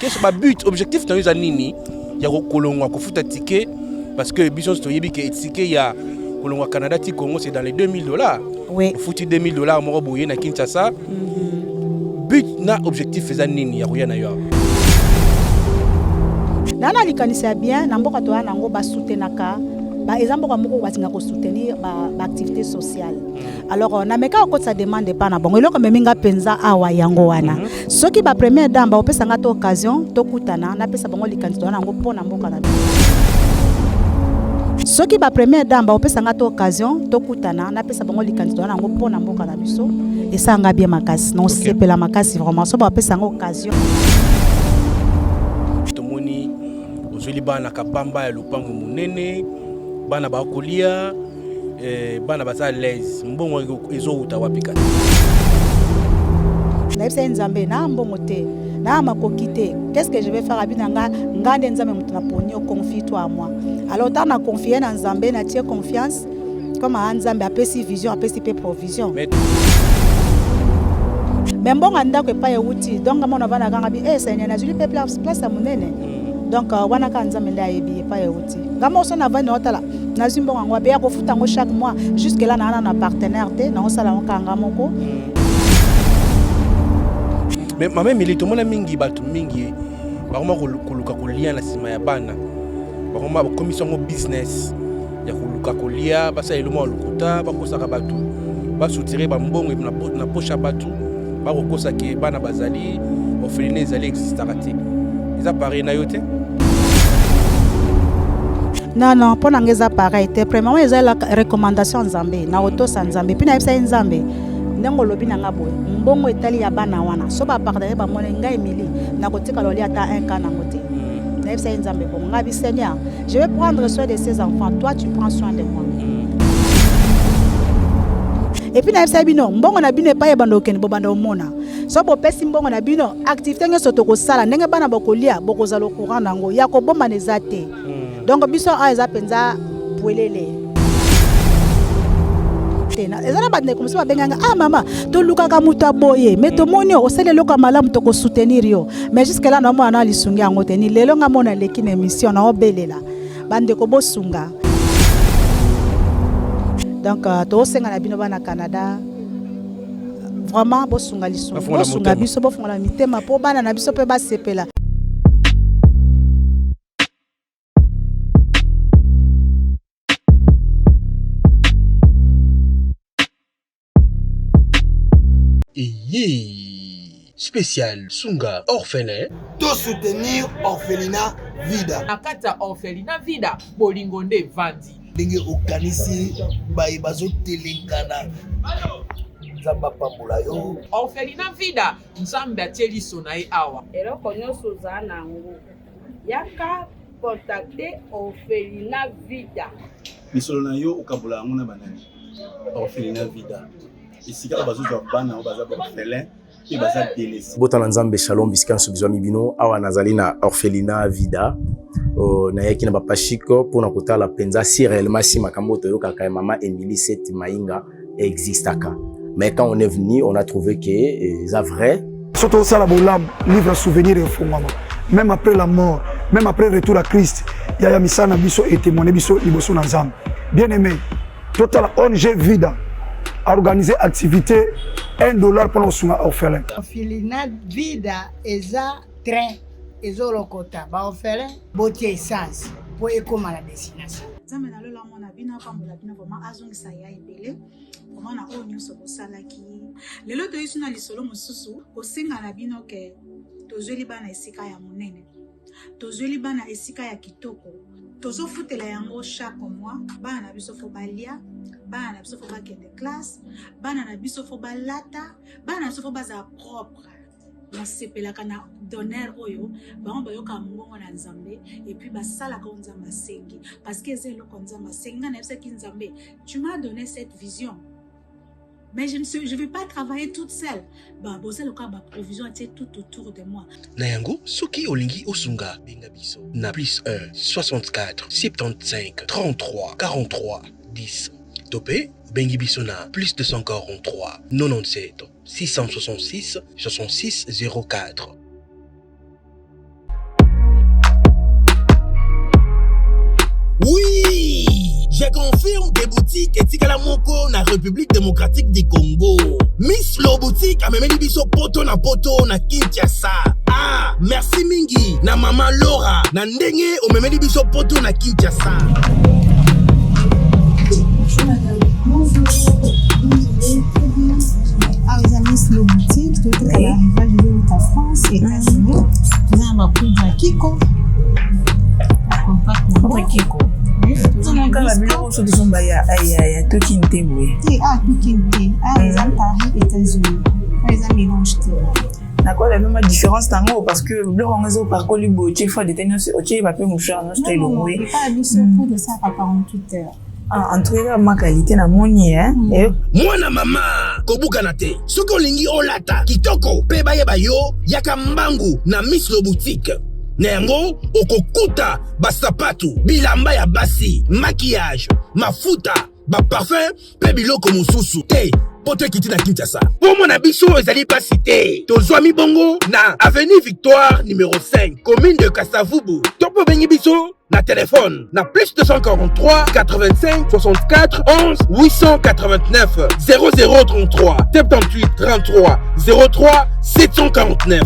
Qu'est-ce que le but, objectif dans les années, il y a un ticket parce que Bison Stoyebi qui est ticket, il y a au Canada, c'est dans les $2000. Oui. Il faut $2000 moi boyer na Kinshasa. But na objectif faisant nini ya rien ailleurs. Nana likanisa bien na mboka to nango ba soutenaka ba exemple ko moko batinga ko soutenir ba activité sociale. Alors na meka ko sa demande pas na bongo eloko meminga penza awa yango wana. Soki ba première dame ba opesa ngata occasion to kutana na pesa bongo likanisa to nango pona mboka na. Soki ba première dame ba opesa ngata occasion to kutana na pesa bongo likanisa to nango pona mboka na biso et ça nga bien makasi non c'est pe la makasi vraiment so ba opesa ngata occasion. Ozoli bana kabamba ya lupango munene bana bakolia bana baza l'aise mbongo ezo uta wapika na epsa nzambe na mbongo te na makoki te qu'est-ce que je vais faire abina ngande nzambe mutu na poni o confie toi à moi alors tant na confier na nzambe na tie confiance comme à nzambe apesi vision apesi pe provision mais mbongo ndako epa ya uti donc mona bana kanga bi seigneur na juli pe place à munene. Donc wana ka nzambe nda yebi pa yeuti ngamo so na vani otala na zimbonga ngwa be ya ko futa ngo chaque mois jusque là na partenaire te na osala nkanga moko mais mama milito mona mingi batu mingi bakoma koluka kolia na sima ya bana bakoma ba commission ngo business ya koluka kolia basa eloma lukuta bakosaka batu basutire ba mbongo na pocha batu bakokosa ke bana bazali orphelinat ezali existarate eza pareil na yote. Non, pour n'engagez pareil. Premièrement, ils ont la recommandation nzambe, na auto nzambe. Puis na epsa nzambe. Ndengo lobi na ngabo. Mbongo etali ya bana wana. So ba pardonner ba monenga Emily. Na kote kaloli ata un cas na kote. Na epsa nzambe bon. Ngabi Seigneur, je vais prendre soin de ces enfants. Toi, tu prends soin de moi. Et puis na epsa bino, mbongo na bino pa yebando ken bobanda omona. So bo pesi mbongo na bino, activité ngeso to ko sala ndenge bana bakolia bokoza lo courant nango. Ya ko bomba nezate. Donc biso a eza penza puelele tena ezana batne comme ça benganga mama to luka ka muta boye mais to monio osele loka malamu to ko soutenir yo mais jusque là na mwana lisungi yango teni lelo nga mona leki na émission na obelela bande ko bosunga donc to senga na bino bana Canada vraiment bosunga lisungi bosunga biso bofunga na mitema po bana na biso pe basepela. Spécial Sunga orphelin. De soutenir orphelinat Vida. Akata orphelinat Vida. Bolingonde Vandi. Linge okanisi bayi bazo telengana. Nzamba pambola yo. Orphelinat Vida. Nzamba teli sonae awa. Eloko nyonso za nango. Yaka contacter orphelinat Vida. Misolo na yo okabula ngona banani. Orphelinat Vida. Ici quand bazo bana baza orphelin et baza délaissé. Botana nzambe shalom biskan subizwa mibino awa nazali na orphelinat Vida na yaki na papa Chico pour na kotala penza si réellement si makambo to yo kaka mama Emily Seti Mainga existaka. Mais quand on est venu on a trouvé que c'est vrai. Surtout ça la bolam livre souvenir et fondement. Même après la mort, même après le retour à Christ, il y a misana biso et témoigner biso liboso na nzambe. Bien aimé, total ONG Vida organiser activité $1 pour nos orphelins. Orphelinat Vida eza train ezolokota ba orphelin botie essence pour ekoma la destination. Nzambe na lola mona bino pambola bino vraiment azongisa ya ebele vraiment na oyo nyonso bosalaki lelo toyisi na lisolo mosusu kosenga na bino ke tozweli bana esika ya monene tozweli bana esika ya kitoko tozofutela yango chaque mois bana na biso fo balia bana na biso fo bakende classe bana na biso fo balata bana na biso fo baza propre nasepelaka na donner oyo bango bayoka mbongo na nzambe et puis basalaka nzambe asengi parce que c'est eloko nzambe asengi nga na yebisaki nzambe tu m'as donné cette vision mais je ne vais pas travailler toute seule. Bah, bosser le cas, provision tout autour de moi. Nayango, Soki Olingi Osunga, Bengabiso. Na plus 1 64 75 33 43 10. Topé, Bengibiso na plus 243 97 666 66 04. Je confirme des boutiques et la moko na République démocratique du Congo. Miss Lo boutique a memeli biso poto na Kinshasa. Ah, merci mingi na maman Laura na ndenge o memeli biso poto na Kinshasa. Bonjour madame. Bonjour. Ah, les amis, Miss Lo boutique, tout est à l'arrivage de la France et États-Unis. Nous avons un prix de Kiko. Kiko. Tunaka la biloko so tozomba ya toki ntebwe. Ah, toki nte. Ah, les amis Paris, États-Unis. Ah, les amis mélange te. D'accord, la même différence tango parce que le rangezo par colibo, tu fois de tenir sur tu va pas mouchard non style oui. Pas habitué pour de ça à 48 heures. Ah, en tout cas, ma qualité na moni Mwana mama kobuka na te. Soki olingi olata kitoko pe bayeba yo yaka mbangu na Miss Lo boutique. Nengo okokuta basapatu bilamba ya basi maquillage mafuta ba parfum pe biloko mususu te poto ekiti na Kinshasa. Pour mon biso ezali basi te. Tozwami bongo na avenue Victoire numéro 5 commune de Kasavubu. Topo bengi biso na téléphone na plus 243 85 64 11 889 0033 78 33 03 749.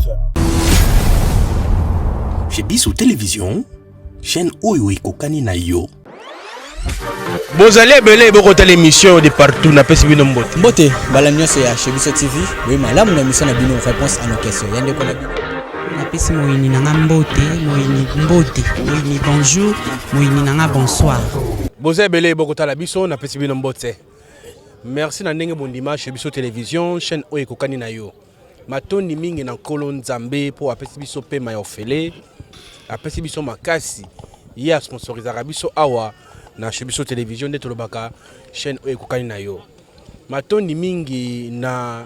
Chez Biso Télévision, chaîne Oyo Kokani na yo. Bozali belé bokota l'émission de partout na pesi bino mbote. Mbote balamio c'est chez Biso TV. Oui, malamu na mission na bino réponse à nos questions. Yande ko na bino. Na pesi moyini nanga mbote, moyini bonjour, moyini nanga bonsoir. Bozali belé bokota la biso na pesi bino mbote. Merci na ndenge bondima chez Biso Télévision, chaîne Oyo Kokani na yo. Matoni mingi na Nkolo Nzambe po apesi biso pe mayofele. Apesi biso makasi ya sponsorisera biso awa na chez Biso Télévision de Tolobaka chaîne Oyo Kokani na yo. Matoni mingi na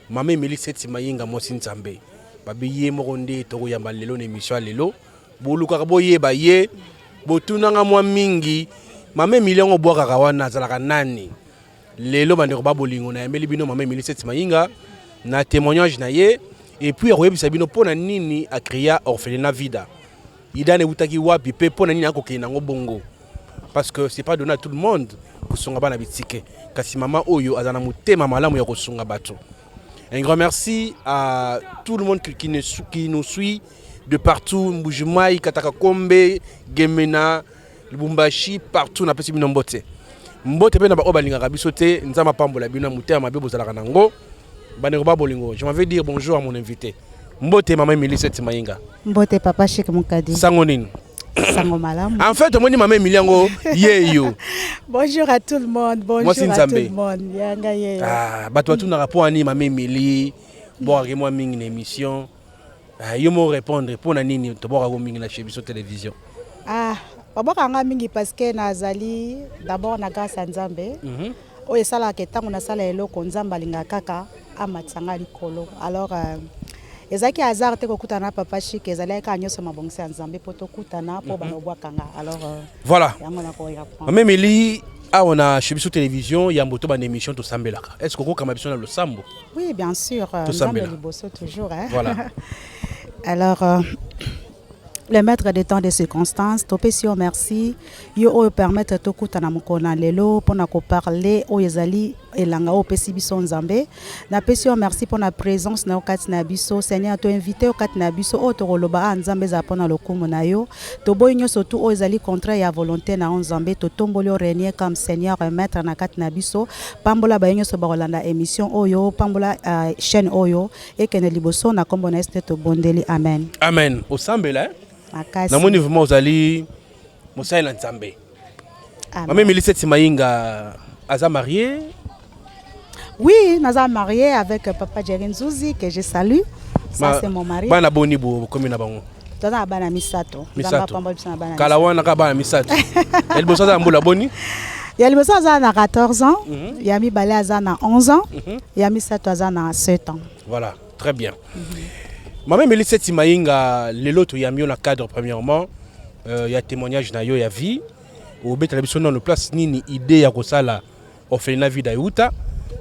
mame Miliseti Mayinga Mosi Nzambe. Babi ye moronde toko ya malelo na émission lelo. Boluka boye ba ye botunanga mwa mingi mame miliongo bwaka kawana zalaka nani. Lelo bande ko babolingo na yameli bino mame Miliseti Mayinga na témoignage na ye et puis akoyebisa bino pona nini a créé orphelinat Vida. Idane utaki wapi pe pona nini akokena nango bongo. Parce que c'est pas donné à tout le monde kusonga bana bitike. Kasi mama oyo azana mutema malamu ya kosunga bato. Un grand merci à tout le monde qui nous suit de partout, Mbujimai, Katakakombe, Gemena, Lubumbashi, partout na pesi bino mbote. Mbote pe na ba obalinga biso te nzama pambola bino mutema mabe bozalaka nango. Je m'en vais dire bonjour à mon invité. Mbote maman Miliseti Mayinga. Mbote papa Cheikh Mukadi. Sangonine. Sango malam. En fait, moi ni maman Miliango yeyo. Bonjour à tout le monde. Bonjour à tout le monde. Yanga yeyo. Ah, bato tu na rapport ani maman Mili. Bon, moi mingi une émission. Yo mo répondre pour na nini to boka go mingi na chez Biso Télévision. Ah, papa kanga mingi parce que nazali d'abord na grâce à Nzambe. Oye sala ke tango na sala eloko Nzamba linga kaka amatsanga likolo. Alors ezaki hasard te kokutana papa Chic ezali ka nyoso mabongisi ya Nzambe poto kutana po banobwakanga. Alors voilà. Yango na ko yapprendre. Mame Mili on a chez Biso Télévision ya mboto ba émission to sambelaka. Est-ce que ko kama biso na lo sambo? Oui, bien sûr. Nzambe liboso toujours hein. Voilà. Alors le maître des temps des circonstances, topesio merci, yo permettre to kutana mukona lelo pona ko parler o yezali elanga o pesi biso Nzambe. Na pesio merci pour la présence na okati na biso, Seigneur to invité okati na biso o to koloba Nzambe za pona lokumu na yo. To boyinyo surtout o yezali contraire ya volonté na Nzambe to tomboli o renier comme Seigneur maître na kati na biso. Pambola bayinyo so bakolanda émission oyo, pambola chaîne oyo et que ne liboso na kombo na este to bondeli amen. Amen. Au sambela na moni vraiment ozali mosaila Nzambe. Maman Miliseti Mayinga aza marié? Oui, naza marié avec papa Jerry Nzuzi que je salue. Ça c'est mon mari. Bana boni bo komi na bango. Toza bana misato. Kala wana ka bana misato. El bosa za mbula boni? Ya liboso aza na 14 ans, ya mi balé aza na 11 ans, ya misato aza na 7 ans. Voilà, très bien. Maman Miliseti Mayinga lelo to yamio na cadre premièrement ya témoignage na yo ya vie au betala biso na place nini idée ya kosala orphelinat Vida yuta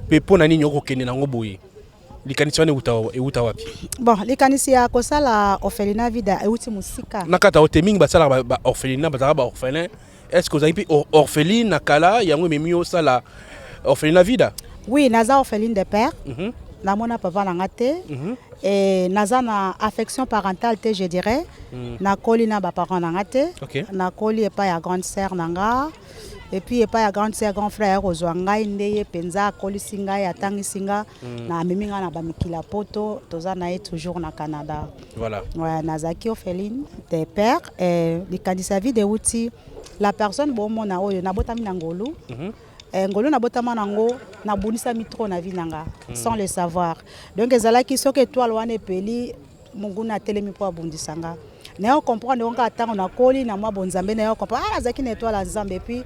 pe pona nini okokende nango boye likanisi wana euta wapi? Bon, likanisi ya kosala orphelinat vida euti musika. Nakata ote mingi basala ba orphelinat bazala ba orphelin. Est-ce que vous avez orpheline nakala yango memi osala orphelinat vida? Oui, naza orpheline de père. Namona papa nanga te. Et naza na affection parentale te, je dirais. Nakoli na ba parents nanga te. Nakoli epa ya grande sœur nanga. Et puis epa ya grande sœur grand frère kozwa ngai ndeye penza akolisi ngai atangisi nga na amemi nga na bamikila poto toza na ye toujours na Canada. Voilà. Ouais, nazaki orpheline de père et likanisa vie de outi la personne bomona oyo nabotami na ngolu. Ngolo nabotama nango nabunisa mitro na vie nanga sans le savoir. Donc ezalaki soki étoile wana epeli munguna telemi po abundisanga. Na yo comprendre onka atango na koli na mwa bonzambe na yo comprendre azaki na étoile nzambe puis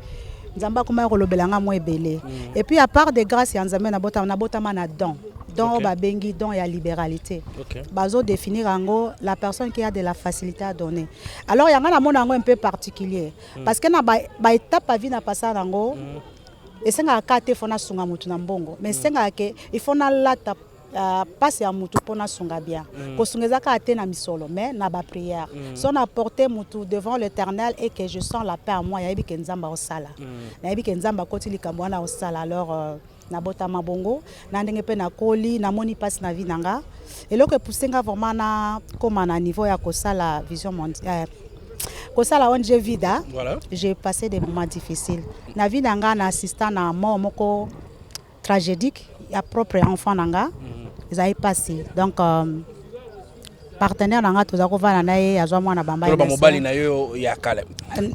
nzamba kuma kolobelanga mo ebele. Et puis à part de grâce ya nzambe nabotama na don. Don ba bengi don ya libéralité. Bazo définir ango la personne qui a de la facilité à donner. Alors yanga na mona ngo un peu particulier parce que na ba étape vie na passa nango et senga kate fona sunga mutu na mbongo mais senga ke il faut na lata passe ya mutu pona sunga bien ko sungeza ka ate na misolo mais na ba prière son apporter mutu devant l'Éternel et que je sens la paix à moi ya yebi ke nzamba osala na yebi ke nzamba koti likambo wana osala alors na bota mabongo na ndenge pe na koli na moni passe na vie nanga et loko poussenga vraiment na comme na niveau ya kosala vision mondiale. Comme ça, la ONG Vida, j'ai passé des moments difficiles. Na vie nanga na assistant na mort moko tragédique, il y a propre enfant nanga, ils avaient passé. Donc partenaire nanga tous akova na ye azwa mwana bamba. Ba mobali na yo ya kala.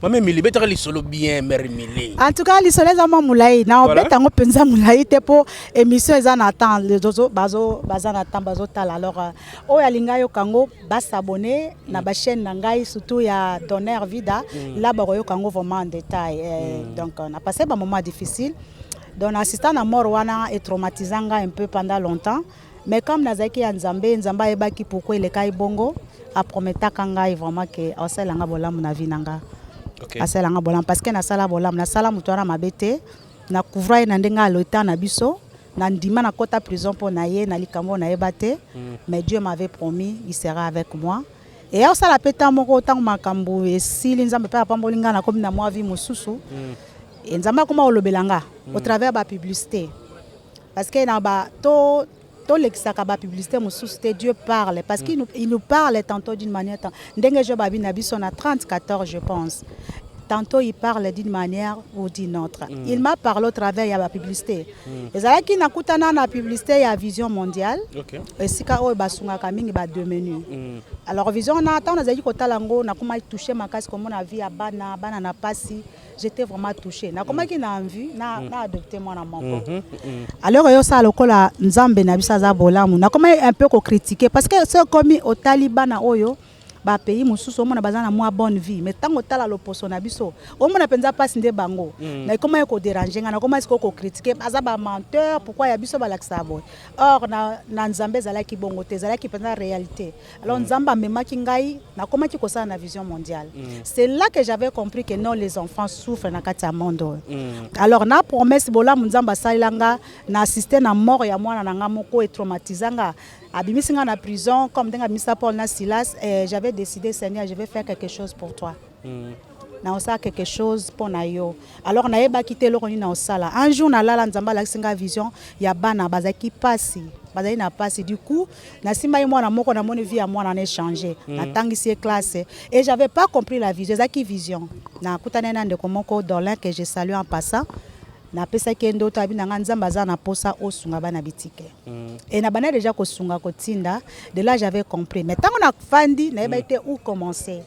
Mama Mili betaka li solo bien mère Mili. En tout cas, li solo za mulai na obeta ngo penza mulai te po émission eza na temps les dozo bazo na temps bazo tala alors o ya linga yo kango ba s'abonner na ba chaîne na ngai surtout ya Donneur Vida là ba yo kango vraiment en détail donc on a passé un moment difficile. Donc assistant na mort wana et traumatisanga un peu pendant longtemps. Mais comme Nazaki et Nzamba ebaki pourquoi il est kai bongo a prometa kanga vraiment que oselanga bolam na vinanga. Aselanga bolam parce que na sala bolam na sala mutwara mabete na couvrir na ndenga lota na biso na ndima na kota prison pour naye na likambo na ebate mais Dieu m'avait promis il sera avec moi. Et au sala peta moko tango makambo et si Nzamba pe apambolinga na comme na moi vie mususu et Nzamba kuma olobelanga au travers ba publicité parce que na ba to l'exaka publicité Dieu parle parce qu'il nous parle tantôt d'une manière ndenge je babi na biso na 34 je pense tantôt il parle d'une manière ou d'une autre il m'a parlé au travers ya ba publicité ezalaki nakutana na publicité ya vision mondiale esika oyo basungaka mingi ba 2 minutes alors vision na tant nazaki kotala ngo na kuma toucher makasi comme na vie ya bana na pasi j'étais vraiment touchée na comment qui na envie na adopter moi na mon alors yo ça lokola nzambe na bisa za bolamu na comment un peu ko critiquer parce que c'est comme au Taliban na oyo ba pays mususu omona bazana moi bonne vie mais tango tala loposo na biso omona penza passe nde bango na comment ko déranger na comment est-ce ko critiquer baza ba menteur pourquoi ya biso ba laksa boy or na nzambe zala ki bongo te zala ki penza réalité alors nzamba memaki ngai na comment ki ko ça na vision mondiale c'est là que j'avais compris que non les enfants souffrent na kati ya monde alors na promesse bola nzamba salanga na assister na mort ya mwana nanga moko et traumatisanga abimisinga na prison comme denga Mr Paul na Silas j'avais décidé Seigneur je vais faire quelque chose pour toi na osala quelque chose pour na yo alors na yeba quitter lo koni na osala un jour na lala nzamba la singa vision ya bana bazaki pasi bazali na pasi du coup na simba yi mwana moko na moni vie ya mwana na changer na tangisi classe et j'avais pas compris la vision zaki vision na kutana na ndeko moko Dolin que je salue en passant na pesa kendo to abi nanga nzamba za na posa osunga bana bitike et na bana déjà ko sunga ko tinda de là j'avais compris mais tant on a fandi na ba été où commencer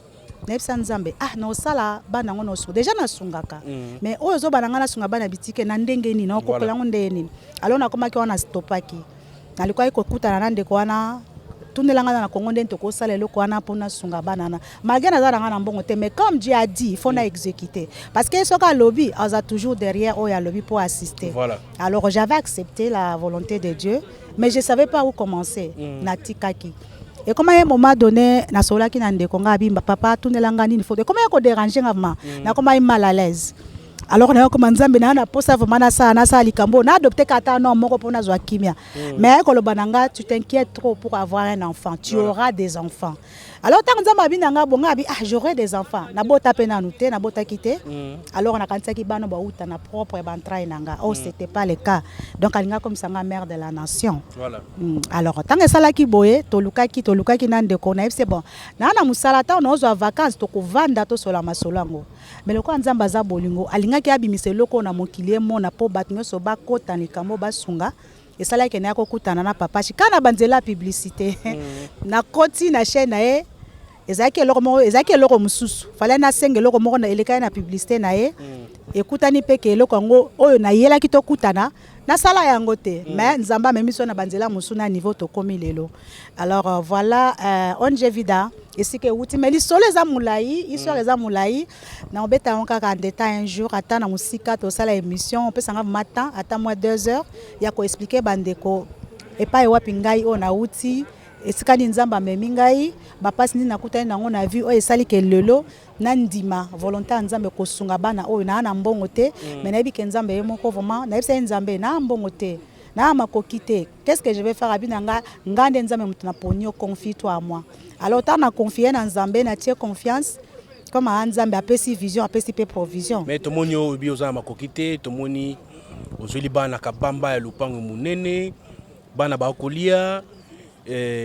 na nzambe na osala bana ngono su déjà na sungaka mais ozo bana ngana sunga bana bitike na ndenge ni na ko kola ngonde ni alors na koma ki wana stopaki na likoa ko kutana na ndeko wana tunelanga na Congo ndento ko sala eloko wana pona sunga banana malgré na zala ngana mbongo te mais comme Dieu a dit il faut na exécuter parce que soka lobby a toujours derrière oya lobby pour assister alors j'avais accepté la volonté de Dieu mais je savais pas où commencer na tikaki et comment à un moment donné na solaki na ndeko nga bimba papa tunelanga nini faut comment ko déranger ngama na comment mal à l'aise alors na ko manzambe na posa vraiment na sa likambo na adopté kata non moko pona zwa kimia mais ko lo bananga tu t'inquiètes trop pour avoir un enfant tu auras des enfants alors tant nzamba binanga bonga bi j'aurai des enfants na bota pena nouté na bota kité alors on a kanisa ki bano ba uta na propre ba trai nanga c'était pas le cas donc alinga comme sanga mère de la nation voilà alors tant sala ki boye to lukaki nande ko na c'est bon na musala ta on ozwa vacances to ko vanda to sola masolango mais le ko nzamba za bolingo alinga ki abimise loko na mokili mona po batnyo so ba kota likambo basunga et ça là que na ko kutana na papa chikana banzela publicité na koti na chaîne na ezaki eloko mususu fallait na senge eloko moko na eleka na publicité na ye ekutani pe ke eloko ngo oyo na yela ki to kutana na sala yango te mais nzamba memiso na banzela musu na niveau to komi lelo alors voilà onje vida esike uti mais lisolo eza mulai histoire eza mulai na obeta onka ka détail un jour ata na musika to sala émission on peut sanga matin ata moins 2 heures ya ko expliquer bandeko epa ewapi ngai o na uti esikani nzamba memi ngai bapasi nini nakutani nango na vie oyo esali ke lelo na ndima volonté ya nzambe kosunga bana oyo na mbongo te mais nayebi ke nzambe ye moko vraiment nayebisa ye nzambe na mbongo te na makoki te qu'est-ce que je vais faire abi na nga ngande nzambe mutu na ponio confie-toi à moi alors tant na confier na nzambe na tie confiance comme a nzambe apesi vision apesi pe provision mais tomoni obi oza makoki te tomoni ozoli bana kabamba ya lupango munene bana bakolia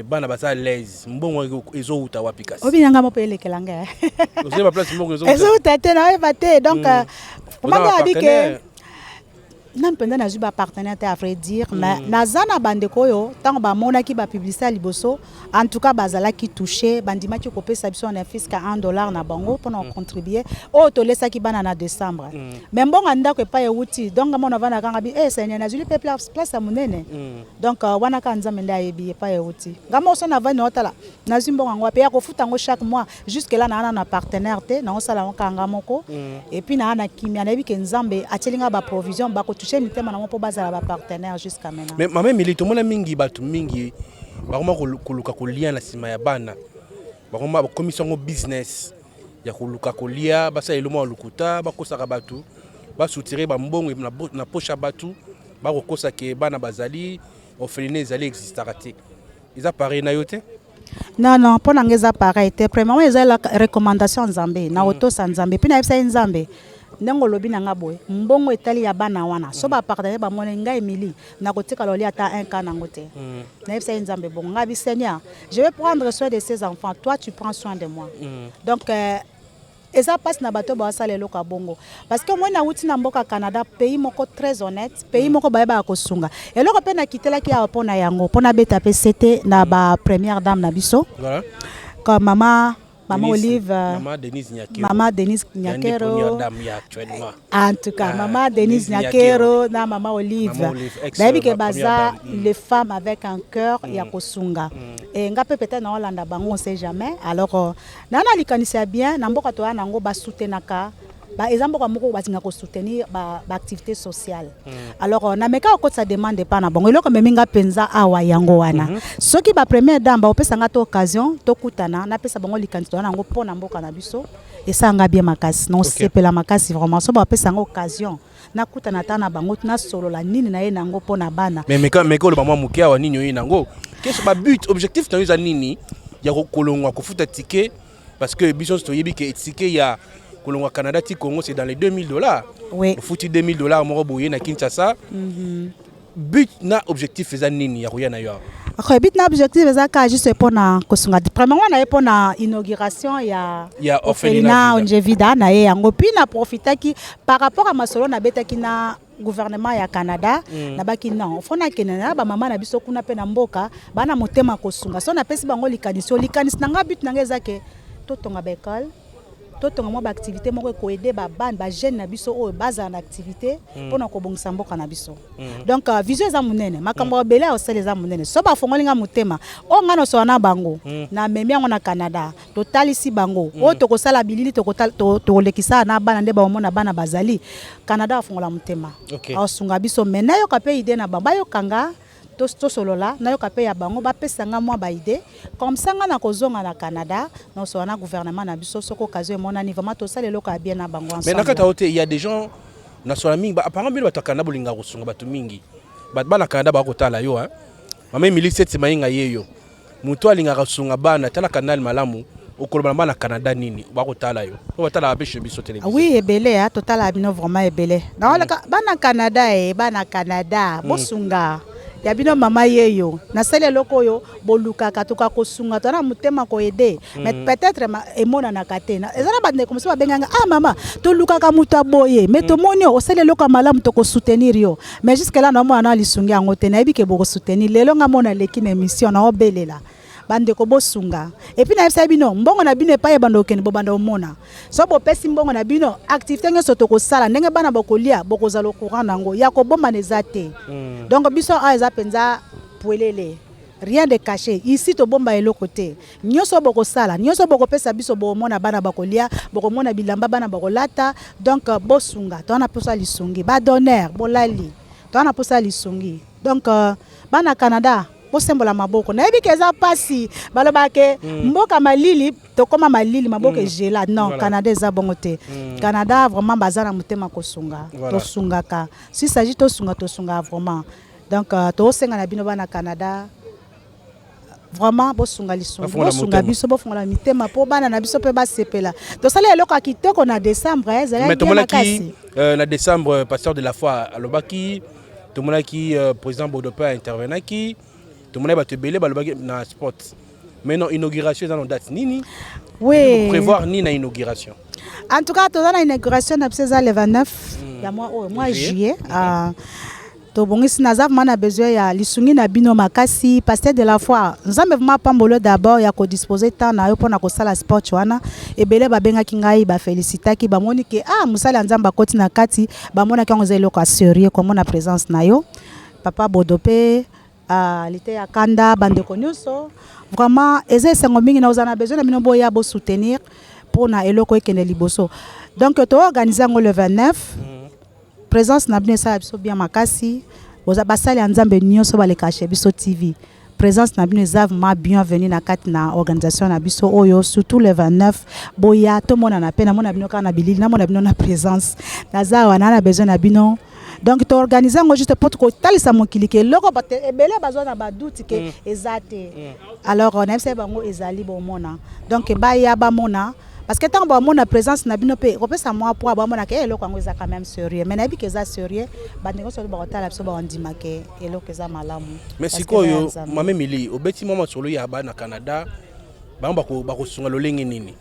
bana basa l'aise mbongo ezouta wapi kasi obinanga mo pe lekelanga ozeli ba place mbongo ezouta ezouta te na ebate donc comment dire que nan pendant na juba partenaire à vrai dire mais nazana bandeko yo tant ba mona ki ba publicité liboso en tout cas bazala ki touché bandima ki kopesa biso na fisca $1 na bango pour nous contribuer o to lesa ki bana na décembre mais mbonga ndako pa euti donc mona vana kanga bi senya na juli pe place munene donc wana ka nzambe nda yebi pa euti ngamo so na vana otala na zimbonga ngwa pe ya ko futa ngo chaque mois jusque là na partenaire te na osala kanga moko et puis na kimia na bi ke nzambe atelinga ba provision ba ko toucher mitema na mo bazala ba partenaire jusqu'à maintenant mais maman milito mona mingi batu mingi bakoma koluka kolia na sima ya bana bakoma commission ngo business ya koluka kolia basa eloma lukuta bakosaka batu basutire ba mbongo na pocha batu bakokosa ke bana bazali orphelinat ezali existara te eza pareil na yo te non pour nangeza pareil te premièrement eza la recommandation nzambe na otosa nzambe puis na yebisa nzambe ndenge lobi nanga boye mbongo etali ya bana wana so ba partenaire ba mona ngai Emily na kotika loli ata un cas nango te na yebisa nzambe bon ngabi Seigneur je vais prendre soin de ces enfants toi tu prends soin de moi donc eza passe na bato ba sala loka bongo parce que moi na uti na mboka Canada pays moko très honnête pays moko ba ba ko sunga eloko pe na kitela ki a pona yango pona beta PCT na ba première dame na biso voilà comme maman Olive, maman Denise Nyakero, en tout cas, maman Denise Nyakero, na maman Olive. D'ailleurs, que baza les femmes avec un cœur ya kosunga. Et nga peut-être na Hollande bango on sait jamais. Alors nana likanisa bien, na mboka to nango ba soutenaka. Ba exemple ko moko batinga ko soutenir ba activité sociale. Alors na meka ko ça demande pas na bongo eloko meminga penza awa yango wana. Soki ba première dame ba opesa nga to occasion to kutana na pesa bango likanisi na ngo pona mboka na biso et ça nga bien makasi non sepela makasi vraiment so ba opesa nga occasion na kutana ta na bango na solo la nini na ye nango pona bana. Mais meka le mama mukia wa nini yo nango. Qu'est-ce ba but objectif na yo nini ya kolongwa ko futa ticket parce que biso to yebi ke ticket ya Kolongo Canada ti Congo c'est dans les $2000. Oui. Foutu $2000 moko boye na Kinshasa. But na objectif eza nini ya koya na yo. Okay, but na objectif eza ka juste pona kosunga. Premièrement na pona inauguration ya orphelinat onje vida na ye yango puis na profita ki par rapport à masolo na betaki na gouvernement ya Canada na baki non fona kenena ba mama na biso kuna pe na mboka bana motema kosunga. So na pesi bango likanisi nanga but nanga eza ke totonga ba école totonga mo ba activité moko ko aider ba bande ba jeune na biso o baza na activité pona ko bongisa mboka na biso donc vision za munene makambo bela o sele za munene so ba fongolinga mutema o ngano so na bango na memi yango na Canada totalisi bango o to ko sala bilili to lekisa na bana nde ba mona bana bazali Canada afongola mutema o sunga biso mena yo kape ide na baba yo kanga to solola na yo kape ya bango ba pesanga mwa ba idée comme ça nga na kozonga na Canada no so na gouvernement na biso soko occasion mona ni vraiment to sala loka bien na bango ensemble. Mais nakata ote il y a des gens na sola mingi apparemment bino batakana bolinga kosunga bato mingi bana Canada bakotala yo hein mama Emily seti mainga yeyo muto alinga kosunga bana tala canal malamu okoloba bana Canada nini bakotala yo batala ba biso télévision oui ebele ha totala bino vraiment ebele na bana Canada bosunga ya bino mama yeyo na sele loko yo boluka katuka kosunga tona mutema ko aider mais peut-être emona na katena ezala bande comme ça benganga mama to luka ka muta boye mais to monio o sele loko malamu to ko soutenir yo mais jusque là na mwana lisungi yango te na ebike boko soutenir lelo nga mona lekine émission na obelela bande ko bosunga et puis na yebisa bino mbongo na bino epaye bando okende bobanda omona so bopesi mbongo na bino activité nyonso tokosala ndenge bana bakolia bokozala courant nango ya kobomba neza te donc biso eza penza puelele rien de caché ici to bomba eloko te nyonso bokosala nyonso bokopesa biso bomona bana bakolia bokomona bilamba bana bakolata donc bosunga tona posa lisungi ba donner bolali tona posa lisungi donc bana Canada bosembola maboko na ebike eza pasi balobake mboka malili tokoma malili maboko gelade non Canada eza bongo te Canada vraiment bazana mutema kosunga tosungaka si s'agit tosunga vraiment donc tosenga na bino bana Canada vraiment bosunga lisungi bosunga biso bofungola mitema po bana na biso pe basepela tosala eloko kitoko na décembre ezala bien kasi na décembre pasteur de la foi alobaki tomonaki président Bodopa intervenaki tout le monde va te belé dans sport. Mais non, inauguration dans date nini. Oui. Prévoir ni na inauguration. En tout cas, dans l'inauguration le 29 il y a mois juillet to bongisi naza mana besoin ya lisungi na bino makasi pasteur de la foi. Nzambe vraiment pambolo d'abord ya ko disposer temps na yo pona ko sala sport wana e belé ba benga kingai ba félicitaki ba moni ke musala nzamba koti na kati ba mona ki ngozelo ka sérieux comme na présence na yo. Papa Bodope l'été à Kanda bandeko nyonso vraiment eza sengo mingi na ozana besoin na bino boya bo soutenir pour na eloko ekene liboso donc to organiser ngo le 29 présence na bino sa biso bien makasi boza basali nzambe nyonso ba le cacher biso TV présence na bino ezavement bienvenue na kati na organisation na biso oyo surtout le 29 boya to mona na pena mona bino kana bilili na mona bino na présence naza wana na besoin na bino. Donc tu organises juste pour que tu aies mon clique loko ebele bazwa na baduti ke ezate alors on aime ça bango ezali bon mona donc ba ya ba mona parce que tant ba mona présence na bino pe repesa moi pour ba mona ke loko ngo eza quand même sérieux mais na bi ke za sérieux ba ndeko so ba kotala biso ba ndima ke eloko eza malamu mais sikoyo mama Emily obeti mama solo ya ba na Canada bango ba ko sunga lolenge nini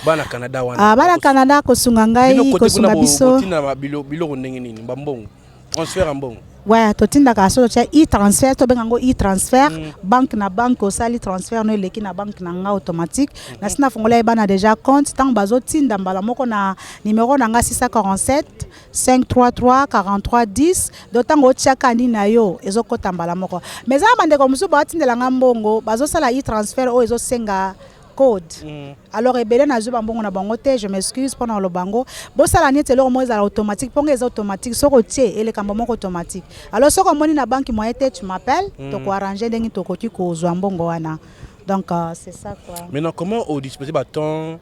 bana Canada wana bana Canada ko sunga ngai ko sunga biso botina biloko ndenge nini mbongo transfert mbongo ouais totinda ka so cha e-transfert to benga ngo e-transfert banque na banque osali transfert no leki na banque na nga automatique na sina fongola bana déjà compte tant bazo tinda mbala moko na numéro na nga 647 533 43 10 d'autant ngo chaka ndi na yo ezokota mbala moko mais za bande ko musu ba tindela nga mbongo bazo sala e-transfert o ezo senga code alors ebele na zo bambongo na bango te je m'excuse pendant le bango bo sala nete le mo ezala automatique pongo eza automatique soko tie ele kamba moko automatique alors soko moni na banque moyen te tu m'appelles to ko arranger ndenge to ko ti ko zo mbongo wana donc c'est ça quoi. Maintenant comment au disposer ba temps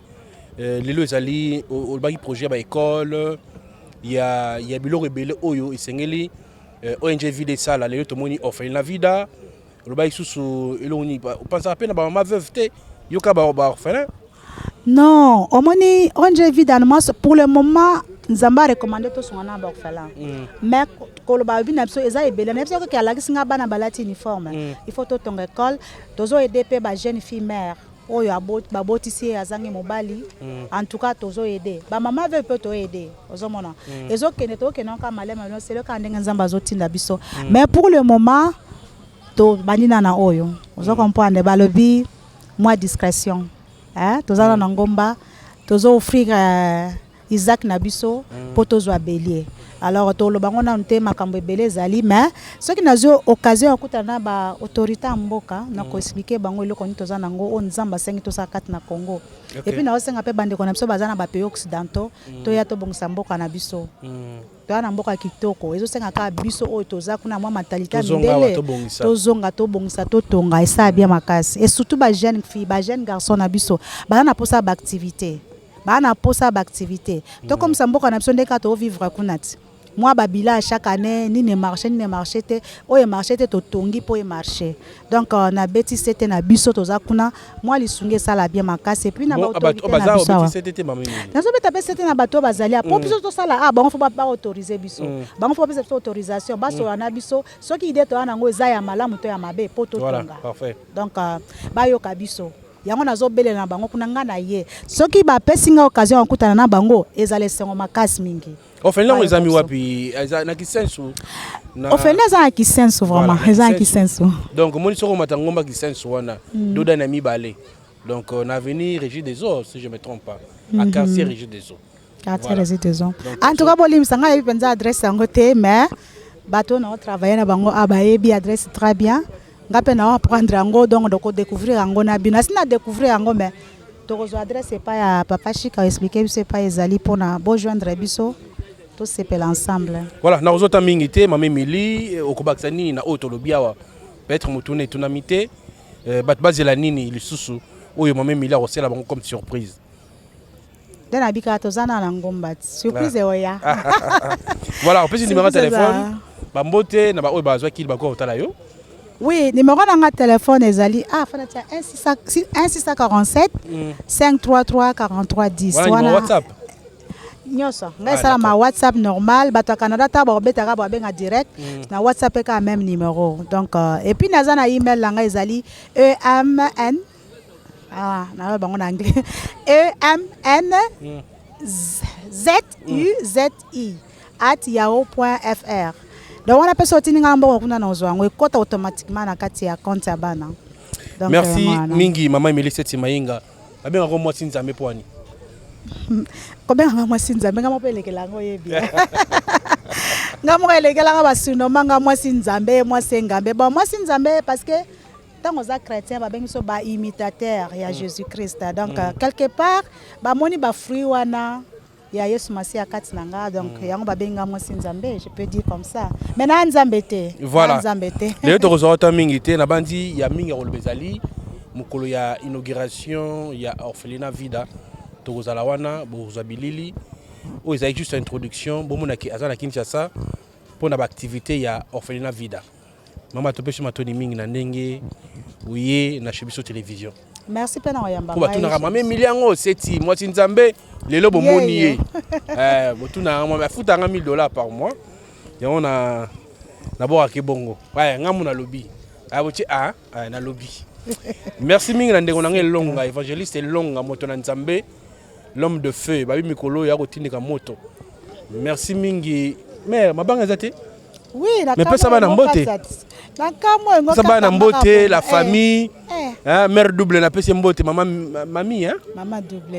lelo ezali au baki projet ba école il y a biloko ebele oyo isengeli ONG Vida sala lelo to moni offre la vida le baki susu eloni pense à peine ba mama veuve te yoka ba orphelin. Non, omoni ONG Vida pour le moment nzamba recommandé to sona ba orphelin. Mais koloba bina biso eza ebele na biso ke alaki singa bana balati uniforme. Il faut to ton école tozo aider pe ba jeune fille mère oyo ba botisi azangi mobali. En tout cas tozo aider. Ba mama veut peut to aider. Ozomona. Ezo kene to kene ka malema no c'est le ka ndenga nzamba zo tinda biso. Mais pour le moment to banina na oyo. Ozo comprendre balobi moi discrétion hein tozala na ngomba tozo offrir Isaac Nabiso pour tozo abelier alors to lo bango na nte makambo ebele ezali mais ce qui nazo occasion akutana ba autorité mboka na ko expliquer bango eloko ni toza nango on nzamba sengi to sa kati na Congo et puis na osenga pe bande ko na biso bazana ba pays occidentaux to ya to bongisa mboka na biso to na mboka kitoko ezo senga ka biso o toza kuna mwa mentalité mindele tozonga to bongisa to tonga esa bien makasi et surtout ba jeune fille ba jeune garçon na biso bazana posa ba activité to comme ça mboka na biso ndeka to vivre kunati moi babila chaque année ni ne marché te oye marché te to tongi po e marché donc na beti c'était na biso toza kuna moi lisunge sala bien makasi et puis na ba autorité na biso na so beta c'était na bato bazali a po biso to sala bango faut pas autoriser biso bango faut pas autorisation baso na biso soki idée to ana ngo eza ya malamu to ya mabe po to tonga donc bayoka biso yango nazobele na bango kuna nga na ye soki bapesi nga occasion okutana na bango ezala sengo makasi mingi Orphelinat ngo ezami wapi na kisensu Orphelinat eza na kisensu vraiment eza na kisensu donc moni soko matangomba kisensu wana doda na mibale donc on a venu Régie des Eaux si je me trompe pas à quartier Régie des Eaux quartier Régie des Eaux en tout cas bolimisa nga yebi penza adresse yango te mais bato na travailler na bango abayebi adresse très bien ngape na apprendre yango donc de découvrir yango na bina sina découvrir yango mais tokozo adresse pas ya papa Chika expliquer c'est pas ezali pona bo joindre biso tout s'appelle ensemble voilà na ozota mingi te mama Emily okobakisa nini na otolobi awa peut-être mutune tunamite bat bazela nini lisusu oyo mama Emily akosela bango comme surprise dena bika tozana na ngomba surprise oya voilà on peut numéro de téléphone bambote na ba oyo bazwa kili bako otala yo. Oui, numéro de téléphone ezali 1647 533 43 10. Voilà WhatsApp. Nyoso, ngasa ma WhatsApp normal, bato Canada ta ba betaka ba benga direct na WhatsApp ka même numéro. Donc et puis naza na email langa ezali EMN na ba en anglais EMN ZUZI@yahoo.fr. Donc on appelle ça tinga mbo kuna na ozwango ekota automatiquement na kati ya compte ya bana. Donc merci mingi mama Emily Seti Mainga. Abenga ko mwasi nzambe pwani. Ko benga mwasi nzambe ngamo pelekela ngo yebi. Ngamo elekela nga basuno manga mwasi nzambe mwasi ngambe. Bon mwasi nzambe parce que tant aux chrétiens ba bengi so ba imitateur ya Jésus-Christ. Donc quelque part ba moni ba fruit wana ya Yesu Masia kati nanga donc yango babenga mwasi nzambe je peux dire comme ça mais na nzambe te voilà nzambe te leo tokozota mingi te na bandi ya mingi rolobezali mukolo ya inauguration ya Orphelinat Vida tokozala wana bozabilili o ezali juste introduction bomona ki azana Kinshasa pour na ba activité ya Orphelinat Vida mama topesi matoni mingi na ndenge uye na Chebiso télévision. Merci pena oyamba. Ko batuna ka mama miliango seti mwasi nzambe lelo bomoni ye. Botuna mama afuta nga $1000 par mois. Yango na boka ke bongo. Ouais, ngamu na lobby. Boti na lobby. Merci mingi na ndengo na nge longa évangéliste longa moto na nzambe l'homme de feu babi mikolo ya kotindika moto. Merci mingi. Mais mabanga zate? Oui, mais peut ça va na mbote. Ça va na mbote la famille. Mère double na pesi mbote mamie hein. Maman double.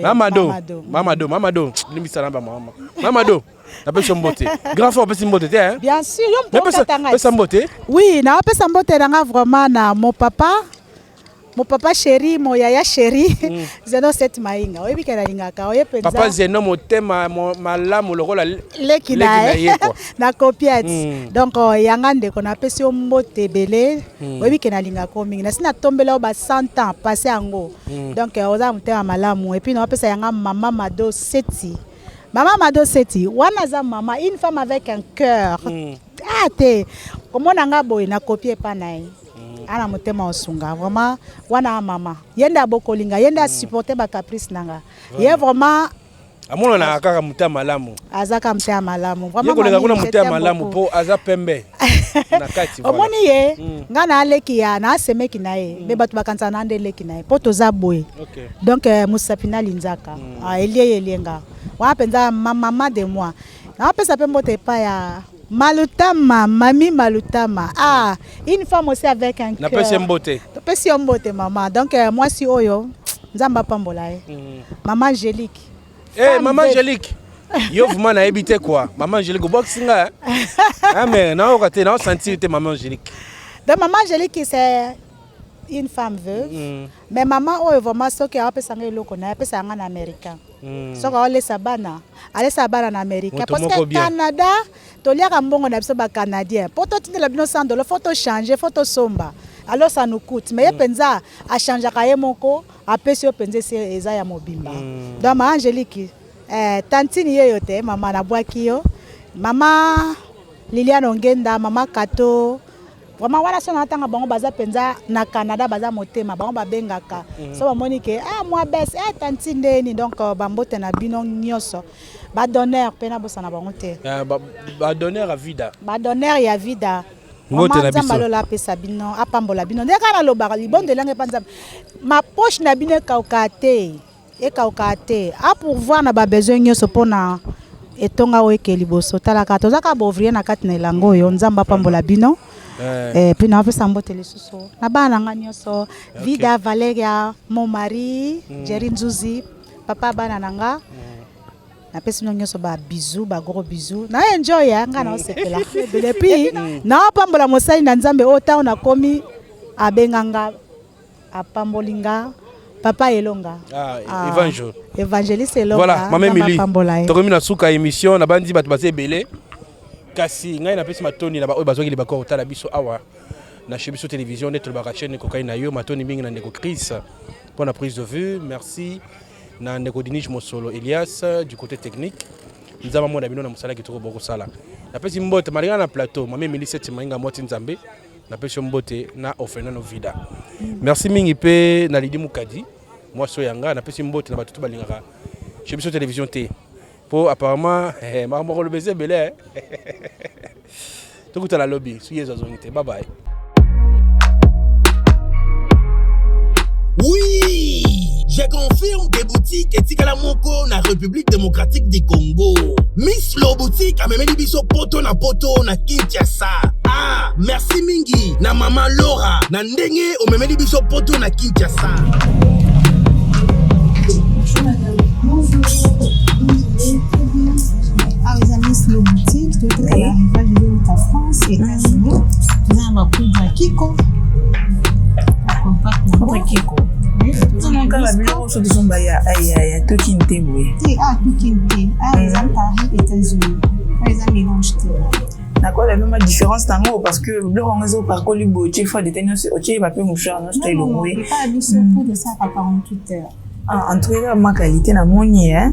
Mamado. Limisa namba mama. Mamado. Na pesi mbote. Grand frère pesi mbote hein. Bien sûr, yo mbote. Pesi mbote. Oui, na pesi mbote nga vraiment na mon papa chéri, mon yaya chéri, Zeno Seti Mainga. Oyebi ke na lingaka, oyepenza. Papa Zeno motema malamu lokola lekina na copiette. Donc yanga ndeko na pesi mbote belé, oyebi ke na lingaka mingi. Na sina tombela ba 100 ans passé ango. Donc oza motema malamu et puis na pesa yanga maman Mado Seti. Maman Mado Seti, wana za maman, une femme avec un cœur. Ah te, comment nanga boy na copier pa nae. Ana motema osunga vraiment wana mama yenda bokolinga yenda supporter ba caprice nanga ye vraiment amona na kaka mutema malamu azaka mutema malamu vraiment yekolenga kuna mutema malamu po aza pembe na kati voilà omoni ye ngana aleki ya na semeki na ye be batu bakanza na ndeleki na ye po toza boye donc musapina linzaka elienga wa penza mama de moi na pesa pembo te pa ya Malutama, mamie Malutama. Une femme aussi avec un cœur. N'a pas si mbote maman. Donc moi si oyo, nzamba pambola. Maman Angélique. Maman Angélique. Yo vous na habité quoi? Maman Angélique boxinga. Mais na okate na sentir te maman Angélique. Donc maman Angélique c'est une femme veuve. Mais maman oyo vraiment ce qui a appelé sanga eloko na appelé sanga en américain. So ka ole sabana. Ale sabana na américain parce que Canada toliaka mbongo na biso ba canadien. Pour to tindela bino $100, faut to changer, faut to somba. Alors ça nous coûte. Mais penza a changer ka ye moko, a pesi yo penze se eza ya mobimba. Donc ma Angélique tantini yeyo te mama na bwaki yo. Mama Liliane Ongenda, Mama Kato. Vraiment wana so na tanga bango baza penza na Canada baza motema bango babengaka. So bamoni ke moi bes tanti ndeni donc bambote na bino nyoso. Ba donneur pena bosana bango te. Ba donneur à vida. Ba donneur ya vida. Mbote na biso. Malola pesa bino apambola bino. Ndeka na lobaka libonde lange panza. Ma poche na bino kaukate. E kaukate. A pourvoir na ba besoin nyoso pona etonga weke liboso talaka tozaka ba ouvrier na kati na elango yo nzamba pambola bino. Puis na pesa mbote lisusu. Na bana nga nyoso. Vida Valeria mon mari, Jerry Nzuzi, papa bana nanga. Na pesi no nyoso ba bisous ba gros bisous na enjoy nga na osepela depuis na pambola mosai na nzambe ota na komi abenganga apambolinga papa elonga évangéliste elonga voilà mama Emily tokomi na suka émission na bandi bato basé belé kasi ngai na pesi matoni na ba oyo bazokili bakoro tala biso awa na chez biso télévision net ba chaîne kokai na yo matoni mingi na ndeko Chris pour la prise de vue merci na ndeko Dinich Mosolo Elias du côté technique nzamba mona bino na musala kitoko boko sala na pesi mbote malinga na plateau mama Emily seti mainga moti nzambe na pesi mbote na Orphelin Vida merci mingi pe na Lidi Mukadi moi so yanga na pesi mbote na batutu balingaka chez biso télévision T pour apparemment mama le baiser belé tout la lobby soyez azonité bye bye. Oui, je confirme des boutiques et Tikala Moko na République démocratique du Congo. Miss Lo Boutique a même biso poto na Kinshasa. Ah, merci mingi na Mama Laura na ndenge o même biso poto na Kinshasa. Miss Lo Boutique, tout est à l'arrivage de la France et États-Unis. Nous avons un produit à Kiko. Contre Kiko. Non, quand la bio sur des sombres ya Tokinte oui. Ah Tokinte. Ah ils ont Paris États-Unis. Ils ont mélange tout. D'accord, la même différence tango parce que le réseau par Colibo, tu fais des tenus, tu vas pas moucher non style non, il pas abusé pour de ça par 48 heures. En tout cas, ma qualité na moni hein.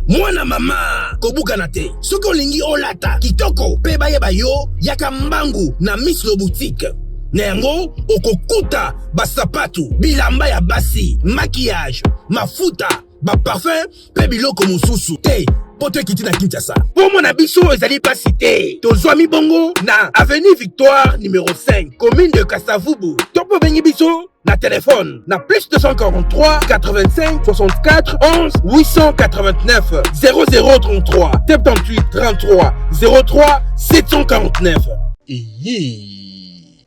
Moi na mama kobuka na te. Soko lingi olata kitoko pe bayeba yo yaka mbangu na Miss Lo Boutique. Nengo okokuta basapatu bilamba ya basi maquillage mafuta ba parfum pe biloko mosusu te poto kiti na Kinshasa. Pour mon abiso ezali pas cité. Tozwami bongo na avenue Victoire numéro 5 commune de Kasavubu. Topo bengi biso na téléphone na plus 243 85 64 11 889 0033 78 33 03 749.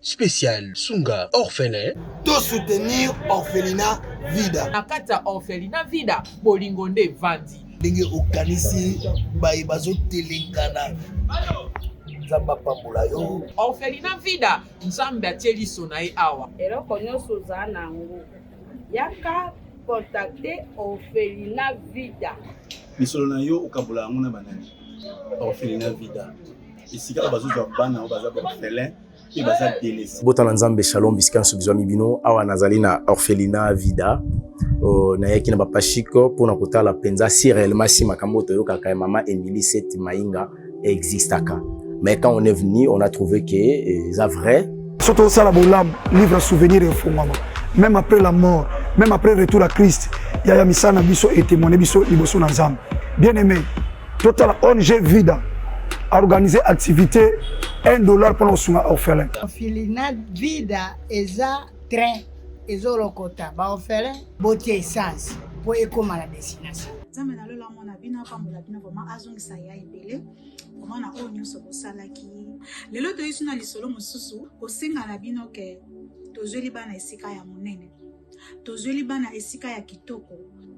Spécial Sunga Orphelin. To soutenir Orphelinat Vida. Na kata Orphelinat Vida bolingonde vandi. Ndenge okanisi bayi bazotelengana. Nzamba pambola yo. Orphelinat Vida nzambe atieli sonaye awa. Eloko nyonso oza nango. Yaka contacter Orphelinat Vida. Misolo na yo okabola yango na banani. Orphelinat Vida. Esika bazozwa bana baza orphelin. Botana nzambe shalom bisika nsobizwa mibino awa nazali na Orphelinat Vida na yaki na bapashiko pona kotala penza si réellement si makambo toyokaka mama Emily Seti Mainga existaka. Mais quand on est venu, on a trouvé que c'est vrai. Surtout ça la bolam livre souvenir et fondement. Même après la mort, même après le retour à Christ, il y a misana biso et témoigner biso liboso na nzambe. Bien aimé, total ONG Vida a organisé activité $1 pour nos orphelins. Orphelinat Vida eza train ezolokota ba orphelin botie essence pour ekoma la destination. Nzambe na lola mona bino pambola bino vraiment azongisa ya ebele vraiment na oyo nyonso bosalaki lelo toyesu na lisolo mosusu kosenga na bino ke tozweli bana esika ya monene tozweli bana esika ya kitoko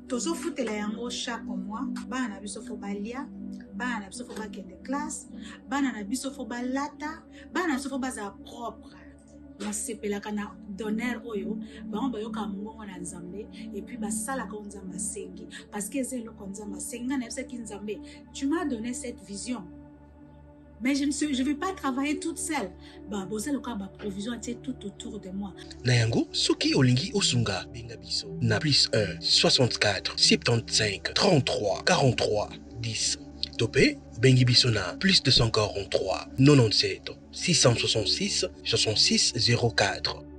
tozofutela yango chaque mois bana na biso fo balia bana na biso fo bakende classe bana na biso fo balata bana na biso fo baza propre nasepelaka na donneur oyo bango bayoka mbongo na nzambe et puis basalaka nzambe asengi parce que eza eloko nzambe asengi nga nayebisaki nzambe tu m'as donné cette vision mais je ne vais pas travailler toute seule. Bah, bosa loka ba provision était tout autour de moi. Nayango, soki olingi osunga benga biso. Na plus 1 64 75 33 43 10. Topé, bengi biso na plus 243 97 666 66 04.